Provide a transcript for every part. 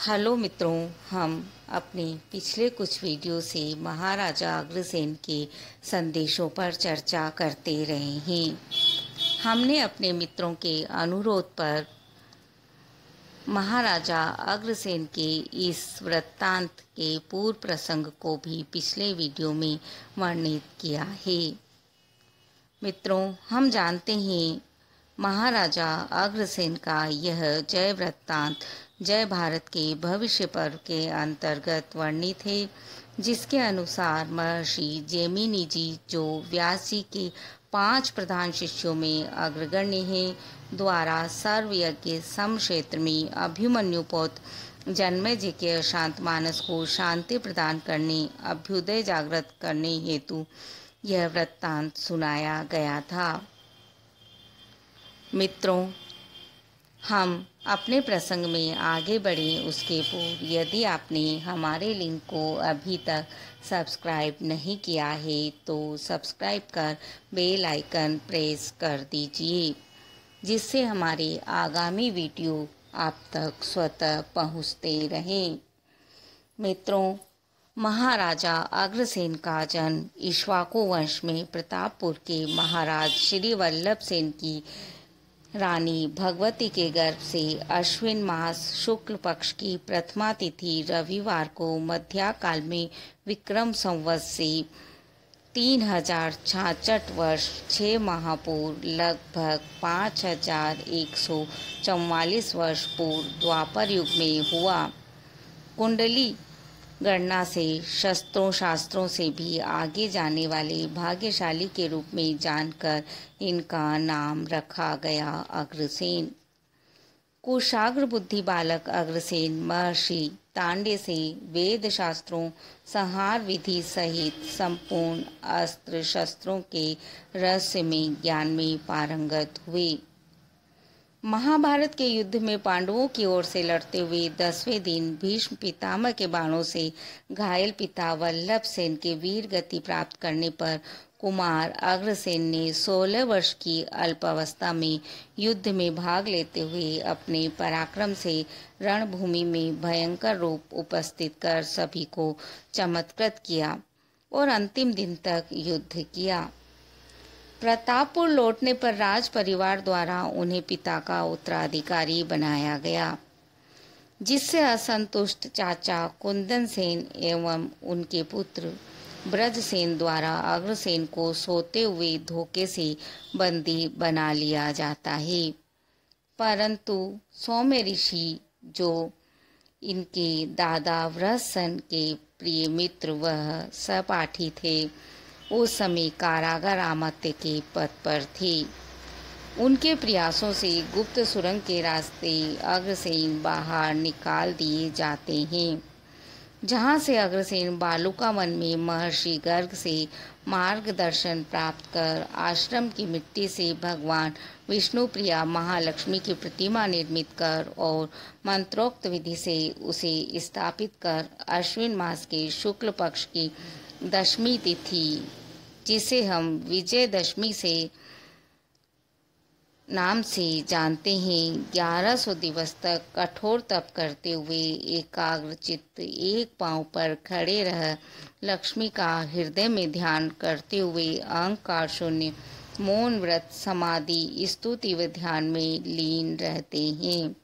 Hello मित्रों, हम अपने पिछले कुछ वीडियो से महाराजा अग्रसेन के संदेशों पर चर्चा करते रहे हैं। हमने अपने मित्रों के अनुरोध पर महाराजा अग्रसेन के इस वृत्तांत के पूर्व प्रसंग को भी पिछले वीडियो में वर्णित किया है। मित्रों, हम जानते हैं महाराजा अग्रसेन का यह जय वृत्तांत जय भारत के भविष्य पर्व के अंतर्गत वर्णित है, जिसके अनुसार महर्षि जैमिनी जी, जो व्यास जी के 5 प्रधान शिष्यों में अग्रगण्य हैं, द्वारा सर्वयज्ञ सम क्षेत्र में अभिमन्यु पौत्र जन्मेजय जी के अशांत मानस को शांति प्रदान करने, अभ्युदय जागृत करने हेतु यह वृत्तांत सुनाया गया था। मित्रों, हम अपने प्रसंग में आगे बढ़ें उसके पूर्व यदि आपने हमारे लिंक को अभी तक सब्सक्राइब नहीं किया है तो सब्सक्राइब कर बेल आइकन प्रेस कर दीजिए, जिससे हमारे आगामी वीडियो आप तक स्वतः पहुंचते रहें। मित्रों, महाराजा अग्रसेन का जन्म इक्ष्वाकु वंश में प्रतापपुर के महाराज श्री वल्लभ सेन की रानी भगवती के गर्भ से अश्विन मास शुक्ल पक्ष की प्रथमा तिथि रविवार को मध्या काल में विक्रम संवत से 3066 वर्ष 6 माह पूर्व, लगभग 5144 वर्ष पूर्व द्वापर युग में हुआ। कुंडली गणना से शास्त्रों से भी आगे जाने वाले भाग्यशाली के रूप में जानकर इनका नाम रखा गया अग्रसेन। कुशाग्र बुद्धि बालक अग्रसेन महर्षि तांडे से वेद शास्त्रों, संहार विधि सहित संपूर्ण अस्त्र शस्त्रों के रहस्य में ज्ञान में पारंगत हुए। महाभारत के युद्ध में पांडवों की ओर से लड़ते हुए 10वें दिन भीष्म पितामह के बाणों से घायल पिता वल्लभ सेन के वीर गति प्राप्त करने पर कुमार अग्रसेन ने 16 वर्ष की अल्पावस्था में युद्ध में भाग लेते हुए अपने पराक्रम से रणभूमि में भयंकर रूप उपस्थित कर सभी को चमत्कृत किया और अंतिम दिन तक युद्ध किया। प्रतापपुर लौटने पर राज परिवार द्वारा उन्हें पिता का उत्तराधिकारी बनाया गया, जिससे असंतुष्ट चाचा कुंदन सेन एवं उनके पुत्र ब्रजसेन द्वारा अग्रसेन को सोते हुए धोखे से बंदी बना लिया जाता है। परंतु सौम्य ऋषि, जो इनके दादा व्रजसेन के प्रिय मित्र वह सहपाठी थे, उस समय कारागार अमात्य के पद पर थे। उनके प्रयासों से गुप्त सुरंग के रास्ते अग्रसेन बाहर निकाल दिए जाते हैं, जहां से अग्रसेन बालुका वन में महर्षि गर्ग से मार्गदर्शन प्राप्त कर आश्रम की मिट्टी से भगवान विष्णु प्रिया महालक्ष्मी की प्रतिमा निर्मित कर और मंत्रोक्त विधि से उसे स्थापित कर अश्विन मास के शुक्ल पक्ष की दशमी तिथि, जिसे हम विजयदशमी से नाम से जानते हैं, 1100 दिवस तक कठोर तप करते हुए एकाग्र चित्त एक पांव पर खड़े रह लक्ष्मी का हृदय में ध्यान करते हुए अहंकार शून्य मौन व्रत समाधि स्तुति व ध्यान में लीन रहते हैं।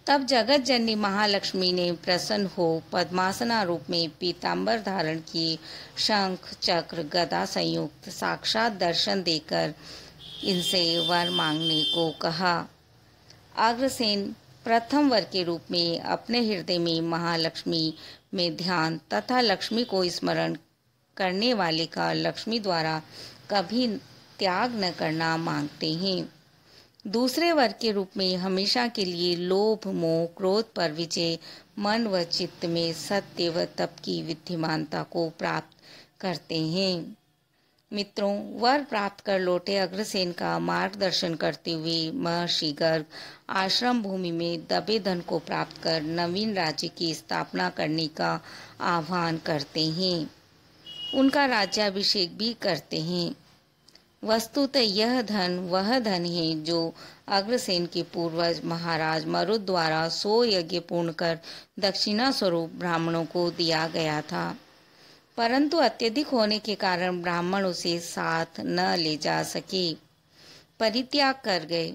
तब जगत जननी महालक्ष्मी ने प्रसन्न हो पद्मासना रूप में पीतांबर धारण किए शंख चक्र गदा संयुक्त साक्षात दर्शन देकर इनसे वर मांगने को कहा। अग्रसेन प्रथम वर के रूप में अपने हृदय में महालक्ष्मी में ध्यान तथा लक्ष्मी को स्मरण करने वाले का लक्ष्मी द्वारा कभी त्याग न करना मांगते हैं। दूसरे वर्ग के रूप में हमेशा के लिए लोभ मोह क्रोध पर विजय, मन व चित्त में सत्य व तप की विद्यमानता को प्राप्त करते हैं। मित्रों, वर प्राप्त कर लौटे अग्रसेन का मार्गदर्शन करते हुए महर्षि गर्ग आश्रम भूमि में दबे धन को प्राप्त कर नवीन राज्य की स्थापना करने का आह्वान करते हैं। उनका राज्याभिषेक भी करते हैं। वस्तुतः यह धन वह धन है जो अग्रसेन के पूर्वज महाराज मरुद द्वारा 100 यज्ञ पूर्ण कर दक्षिणा स्वरूप ब्राह्मणों को दिया गया था, परंतु अत्यधिक होने के कारण ब्राह्मण उसे साथ न ले जा सके, परित्याग कर गए।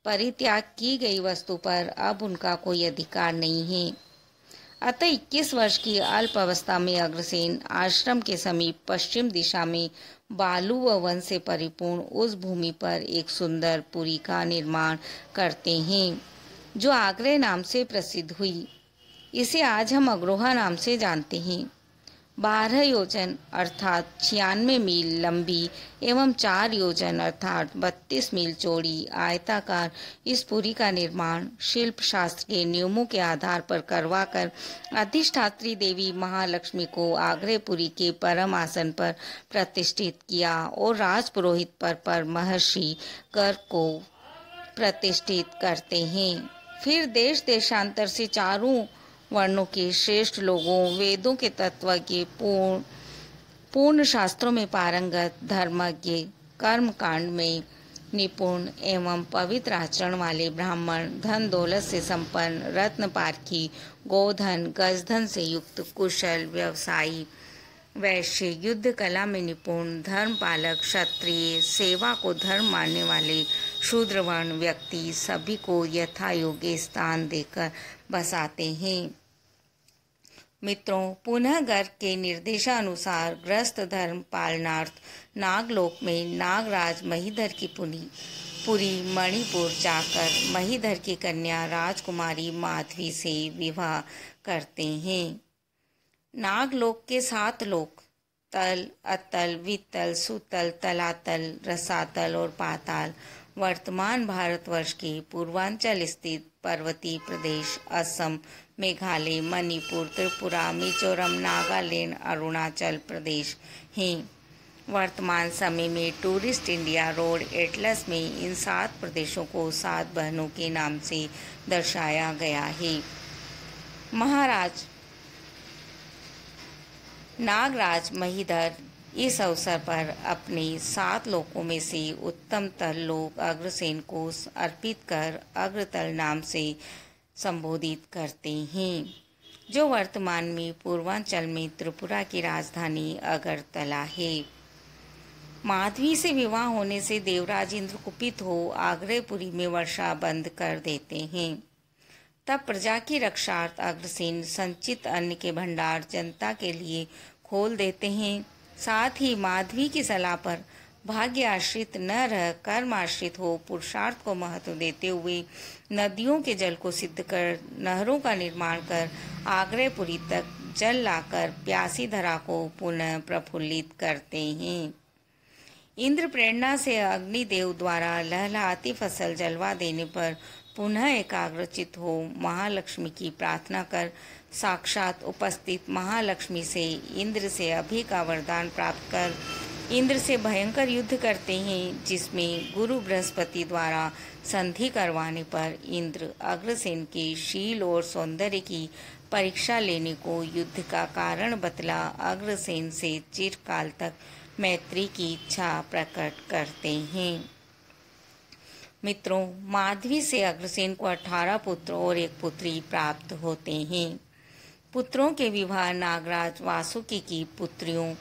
परित्याग की गई वस्तु पर अब उनका कोई अधिकार नहीं है। अतः 21 वर्ष की अल्प अवस्था में अग्रसेन आश्रम के समीप पश्चिम दिशा में बालू व वन से परिपूर्ण उस भूमि पर एक सुंदर पुरी का निर्माण करते हैं, जो आगरे नाम से प्रसिद्ध हुई। इसे आज हम अग्रोहा नाम से जानते हैं। 12 योजन अर्थात 96 मील लंबी एवं 4 योजन अर्थात 32 मील चौड़ी आयताकार इस पुरी का निर्माण शिल्प शास्त्र के नियमों के आधार पर करवाकर अधिष्ठात्री देवी महालक्ष्मी को आग्रेपुरी के परम आसन पर प्रतिष्ठित किया और राजपुरोहित पर महर्षि गर्ग को प्रतिष्ठित करते हैं। फिर देश देशांतर से चारों वर्णों के श्रेष्ठ लोगों, वेदों के तत्वज्ञ, पूर्ण शास्त्रों में पारंगत, धर्मज्ञ, कर्म कांड में निपुण एवं पवित्र आचरण वाले ब्राह्मण, धन दौलत से संपन्न, रत्न पारखी, गोधन गजधन से युक्त, कुशल व्यवसायी, वैश्य, युद्ध कला में निपुण, धर्म पालक, क्षत्रिय, सेवा को धर्म मानने वाले शूद्र वर्ण व्यक्ति सभी को यथा योग्य स्थान देकर बसाते हैं। मित्रों, पुनः गर्ग के निर्देशानुसार ग्रस्त धर्म पालनार्थ नागलोक में नागराज महीधर की पुरी मणिपुर जाकर महीधर की कन्या राजकुमारी माधवी से विवाह करते हैं। नागलोक के 7 लोक तल, अतल, वितल, सुतल, तलातल, रसातल और पाताल वर्तमान भारतवर्ष के पूर्वांचल स्थित पर्वतीय प्रदेश असम, मेघालय, मणिपुर, त्रिपुरा, मिजोरम, नागालैंड, अरुणाचल प्रदेश हैं। वर्तमान समय में टूरिस्ट इंडिया रोड एटलस में इन 7 प्रदेशों को 7 बहनों के नाम से दर्शाया गया है। महाराज नागराज महीधर इस अवसर पर अपने 7 लोकों में से उत्तम तल लोक अग्रसेन को अर्पित कर अग्रतल नाम से संबोधित करते हैं, जो वर्तमान में पूर्वांचल में त्रिपुरा की राजधानी अगरतला है। माधवी से विवाह होने से देवराज इंद्र कुपित हो आग्रेपुरी में वर्षा बंद कर देते हैं। तब प्रजा की रक्षार्थ अग्रसेन संचित अन्न के भंडार जनता के लिए खोल देते हैं। साथ ही माधवी की सलाह पर भाग्य आश्रित न रह कर्म आश्रित हो पुरुषार्थ को महत्व देते हुए नदियों के जल को सिद्ध कर नहरों का निर्माण कर आग्रेपुरी तक जल लाकर प्यासी धरा को पुनः प्रफुल्लित करते हैं। इंद्र प्रेरणा से अग्निदेव द्वारा लहलहाती फसल जलवा देने पर पुनः एकाग्रचित हो महालक्ष्मी की प्रार्थना कर साक्षात उपस्थित महालक्ष्मी से इंद्र से अभय का वरदान प्राप्त कर इंद्र से भयंकर युद्ध करते हैं, जिसमें गुरु बृहस्पति द्वारा संधि करवाने पर इंद्र अग्रसेन के शील और सौंदर्य की परीक्षा लेने को युद्ध का कारण बतला अग्रसेन से चिरकाल तक मैत्री की इच्छा प्रकट करते हैं। मित्रों, माधवी से अग्रसेन को 18 पुत्र और 1 पुत्री प्राप्त होते हैं। पुत्रों के विवाह नागराज वासुकी की पुत्रियों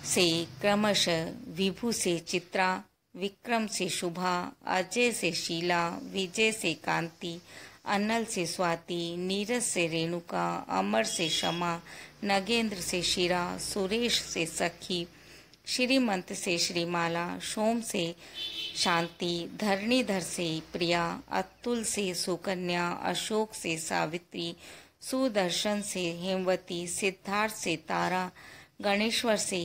से क्रमशः विभु से चित्रा, विक्रम से शुभा, अजय से शीला, विजय से कांति, अनल से स्वाति, नीरज से रेणुका, अमर से क्षमा, नगेंद्र से शिरा, सुरेश से सखी, श्रीमंत से श्रीमाला, सोम से शांति, धरणीधर से प्रिया, अतुल से सुकन्या, अशोक से सावित्री, सुदर्शन से हेमवती, सिद्धार्थ से तारा, गणेश्वर से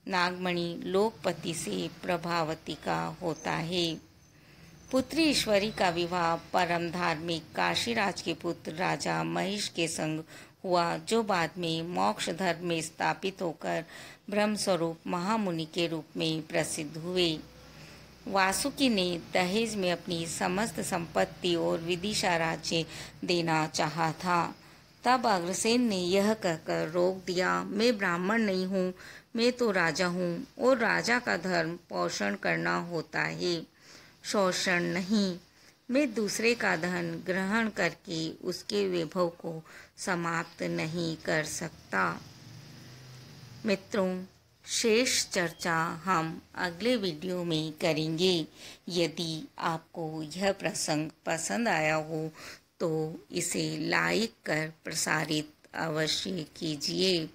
नागमणि, लोकपति से प्रभावती का होता है। पुत्री ईश्वरी का विवाह परम धार्मिक काशीराज के पुत्र राजा महेश के संग हुआ, जो बाद में मोक्ष धर्म में स्थापित होकर ब्रह्मस्वरूप महामुनि के रूप में प्रसिद्ध हुए। वासुकी ने दहेज में अपनी समस्त संपत्ति और विदिशा राज्य देना चाहा था, तब अग्रसेन ने यह कहकर रोक दिया, मैं ब्राह्मण नहीं हूँ, मैं तो राजा हूँ और राजा का धर्म पोषण करना होता है, शोषण नहीं। मैं दूसरे का धन ग्रहण करके उसके वैभव को समाप्त नहीं कर सकता। मित्रों, शेष चर्चा हम अगले वीडियो में करेंगे। यदि आपको यह प्रसंग पसंद आया हो तो इसे लाइक कर प्रसारित अवश्य कीजिए।